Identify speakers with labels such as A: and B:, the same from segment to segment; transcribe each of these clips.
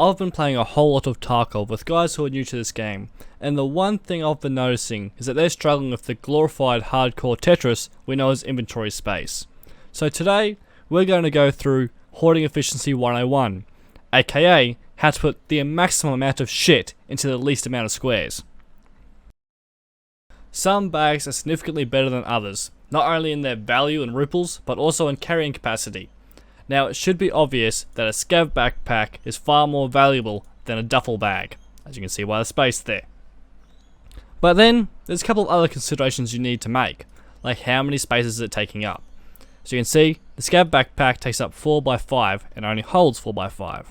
A: I've been playing a whole lot of Tarkov with guys who are new to this game, and the one thing I've been noticing is that they're struggling with the glorified hardcore Tetris we know as inventory space. So today, we're going to go through Hoarding Efficiency 101, aka how to put the maximum amount of shit into the least amount of squares. Some bags are significantly better than others, not only in their value in ruples, but also in carrying capacity. Now, it should be obvious that a scav backpack is far more valuable than a duffel bag, as you can see by the space there. But then, there's a couple of other considerations you need to make, like how many spaces is it taking up. As you can see, the scav backpack takes up 4x5 and only holds 4x5.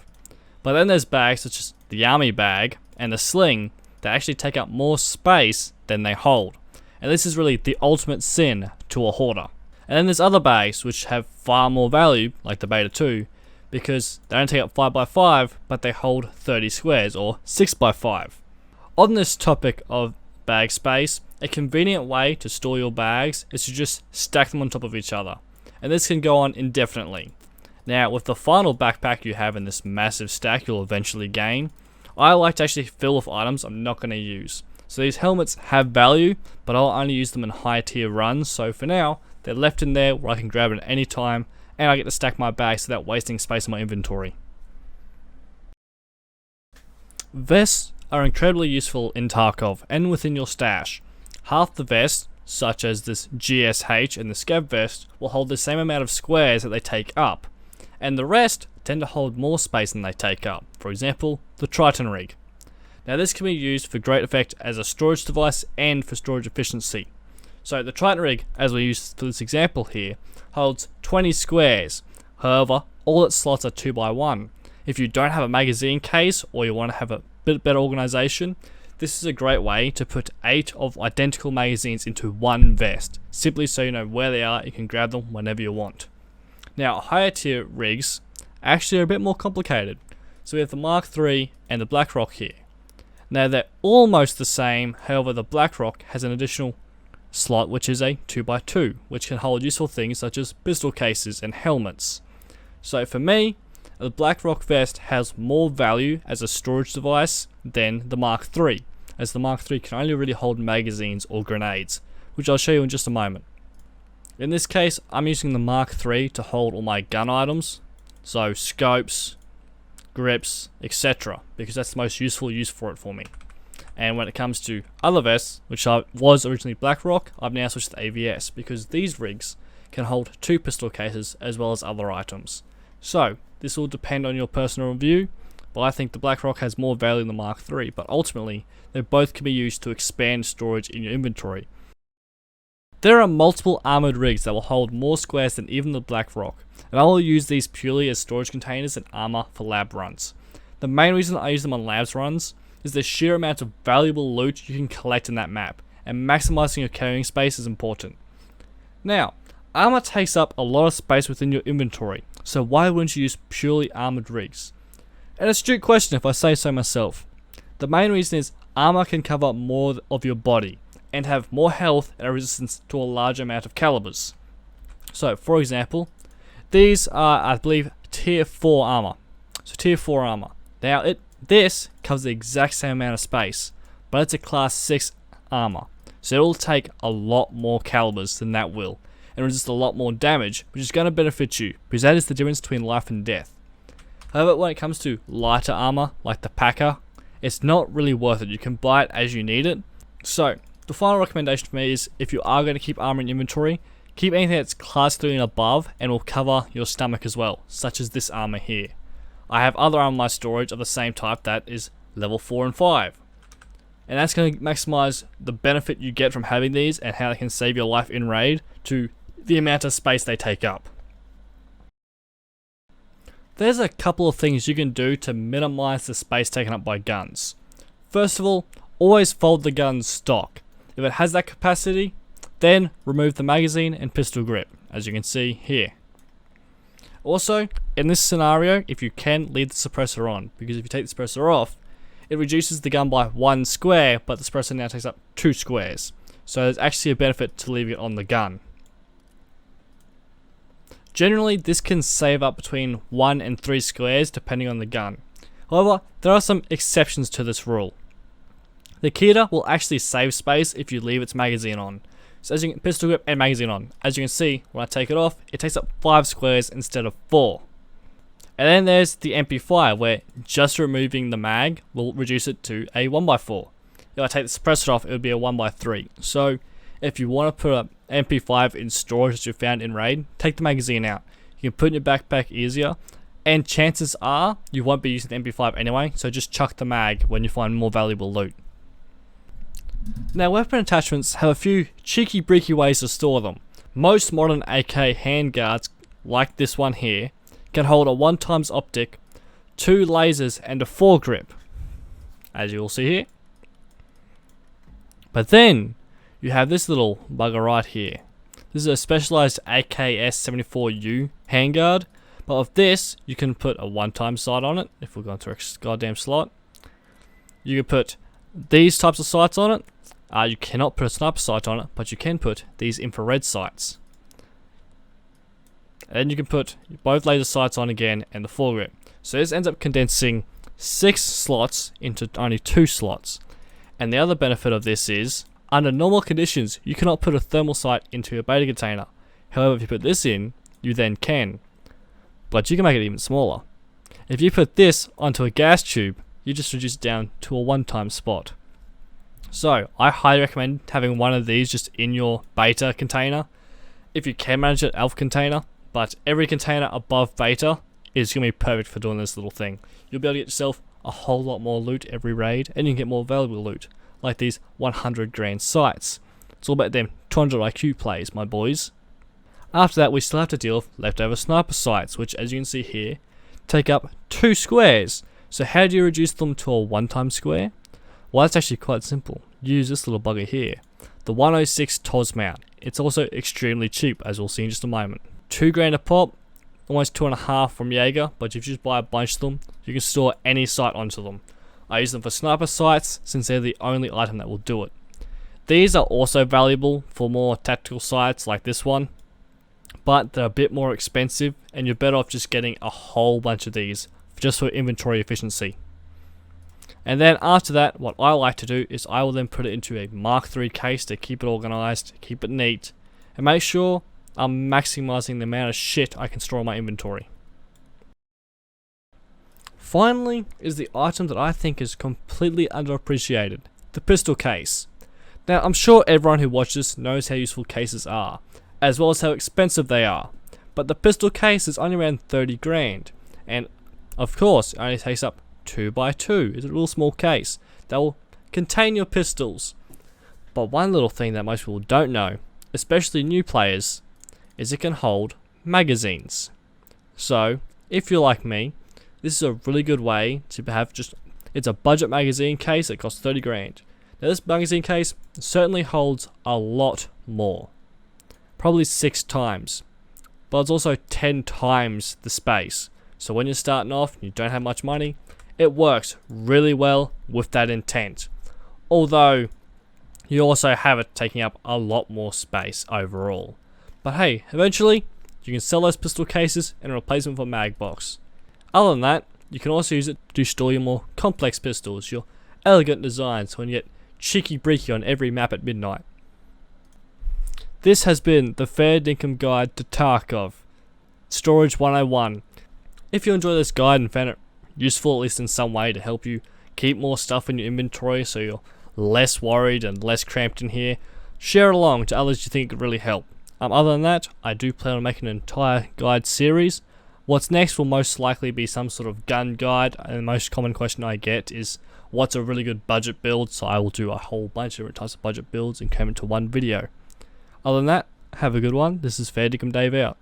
A: But then there's bags such as the army bag and the sling that actually take up more space than they hold. And this is really the ultimate sin to a hoarder. And then there's other bags which have far more value, like the Beta 2, because they don't take up 5x5, but they hold 30 squares, or 6x5. On this topic of bag space, a convenient way to store your bags is to just stack them on top of each other. And this can go on indefinitely. Now, with the final backpack you have in this massive stack you'll eventually gain, I like to actually fill with items I'm not going to use. So these helmets have value, but I'll only use them in high tier runs, so for now, they're left in there where I can grab it at any time, and I get to stack my bags without wasting space in my inventory. Vests are incredibly useful in Tarkov and within your stash. Half the vests, such as this GSH and the Scav vest, will hold the same amount of squares that they take up, and the rest tend to hold more space than they take up. For example, the Triton rig. Now this can be used for great effect as a storage device and for storage efficiency. So the Triton rig, as we use for this example here, holds 20 squares. However, all its slots are 2x1. If you don't have a magazine case or you want to have a bit better organization, this is a great way to put 8 of identical magazines into one vest, simply so you know where they are, you can grab them whenever you want. Now, higher tier rigs actually are a bit more complicated. So we have the Mark III and the BlackRock here. Now they're almost the same, however the BlackRock has an additional slot which is a 2x2, which can hold useful things such as pistol cases and helmets. So for me, the BlackRock vest has more value as a storage device than the Mark III, as the Mark III can only really hold magazines or grenades, which I'll show you in just a moment. In this case, I'm using the Mark III to hold all my gun items, so scopes, grips, etc., because that's the most useful use for it for me. And when it comes to other vests, which was originally BlackRock, I've now switched to AVS because these rigs can hold 2 pistol cases as well as other items. So, this will depend on your personal view, but I think the BlackRock has more value than the Mark III, but ultimately, they both can be used to expand storage in your inventory. There are multiple armored rigs that will hold more squares than even the BlackRock, and I will use these purely as storage containers and armor for lab runs. The main reason I use them on labs runs is the sheer amount of valuable loot you can collect in that map, and maximizing your carrying space is important. Now, armor takes up a lot of space within your inventory, so why wouldn't you use purely armored rigs? An astute question if I say so myself. The main reason is armor can cover more of your body, and have more health and a resistance to a large amount of calibers. So, for example, these are, I believe, tier 4 armor. So tier 4 armor. Now, this covers the exact same amount of space, but it's a class 6 armor. So it will take a lot more calibers than that will, and resist a lot more damage, which is going to benefit you, because that is the difference between life and death. However, when it comes to lighter armor, like the Packer, it's not really worth it. You can buy it as you need it. So, the final recommendation for me is, if you are going to keep armor in inventory, keep anything that's class 3 and above and will cover your stomach as well, such as this armor here. I have other armor in my storage of the same type that is level 4 and 5. And that's going to maximize the benefit you get from having these and how they can save your life in raid to the amount of space they take up. There's a couple of things you can do to minimize the space taken up by guns. First of all, always fold the gun's stock. If it has that capacity, then remove the magazine and pistol grip, as you can see here. Also, in this scenario, if you can, leave the suppressor on, because if you take the suppressor off, it reduces the gun by 1 square, but the suppressor now takes up 2 squares. So there's actually a benefit to leaving it on the gun. Generally, this can save up between 1 and 3 squares depending on the gun. However, there are some exceptions to this rule. The Kita will actually save space if you leave its magazine on. So as you can, pistol grip and magazine on. As you can see, when I take it off, it takes up 5 squares instead of 4. And then there's the MP5, where just removing the mag will reduce it to a 1x4. If I take the suppressor off, it would be a 1x3. So if you want to put an MP5 in storage that you found in raid, take the magazine out. You can put it in your backpack easier, and chances are you won't be using the MP5 anyway, so just chuck the mag when you find more valuable loot. Now, weapon attachments have a few cheeky breaky ways to store them. Most modern AK handguards, like this one here, can hold a 1x optic, 2 lasers and a foregrip, as you will see here. But then you have this little bugger right here. This is a specialized AKS-74U handguard, but with this you can put a 1x sight on it. If we're going to a goddamn slot, you can put these types of sights on it. You cannot put a sniper sight on it, but you can put these infrared sights. And you can put both laser sights on again and the foregrip. So this ends up condensing 6 slots into only 2 slots. And the other benefit of this is, under normal conditions, you cannot put a thermal sight into a beta container. However, if you put this in, you then can. But you can make it even smaller. If you put this onto a gas tube, you just reduce it down to a 1x spot. So, I highly recommend having one of these just in your beta container, if you can manage it alpha container, but every container above beta is going to be perfect for doing this little thing. You'll be able to get yourself a whole lot more loot every raid, and you can get more valuable loot, like these 100 grand sights. It's all about them 200 IQ plays, my boys. After that, we still have to deal with leftover sniper sights, which, as you can see here, take up 2 squares. So how do you reduce them to a 1x square? Well, that's actually quite simple. Use this little bugger here, the 106 TOS mount. It's also extremely cheap, as we'll see in just a moment. 2 grand a pop, almost 2.5 from Jaeger, but if you just buy a bunch of them, you can store any sight onto them. I use them for sniper sights, since they're the only item that will do it. These are also valuable for more tactical sights like this one, but they're a bit more expensive, and you're better off just getting a whole bunch of these, just for inventory efficiency. And then after that, what I like to do is I will then put it into a Mark III case to keep it organized, keep it neat, and make sure I'm maximizing the amount of shit I can store in my inventory. Finally is the item that I think is completely underappreciated, the pistol case. Now, I'm sure everyone who watches knows how useful cases are, as well as how expensive they are, but the pistol case is only around 30 grand, and of course it only takes up 2x2. It's a little small case that will contain your pistols. But one little thing that most people don't know, especially new players, is it can hold magazines. So, if you're like me, this is a really good way to have it's a budget magazine case that costs 30 grand. Now this magazine case certainly holds a lot more. Probably 6 times. But it's also 10 times the space. So when you're starting off and you don't have much money, it works really well with that intent. Although, you also have it taking up a lot more space overall. But hey, eventually, you can sell those pistol cases and replace them for a mag box. Other than that, you can also use it to store your more complex pistols, your elegant designs when you get cheeky breaky on every map at midnight. This has been the Fair Dinkum Guide to Tarkov, Storage 101. If you enjoyed this guide and found it useful at least in some way to help you keep more stuff in your inventory so you're less worried and less cramped in here, share it along to others you think could really help. Other than that, I do plan on making an entire guide series. What's next will most likely be some sort of gun guide, and the most common question I get is what's a really good budget build, so I will do a whole bunch of different types of budget builds and cram into one video. Other than that, have a good one. This is Fair Dinkum Dave out.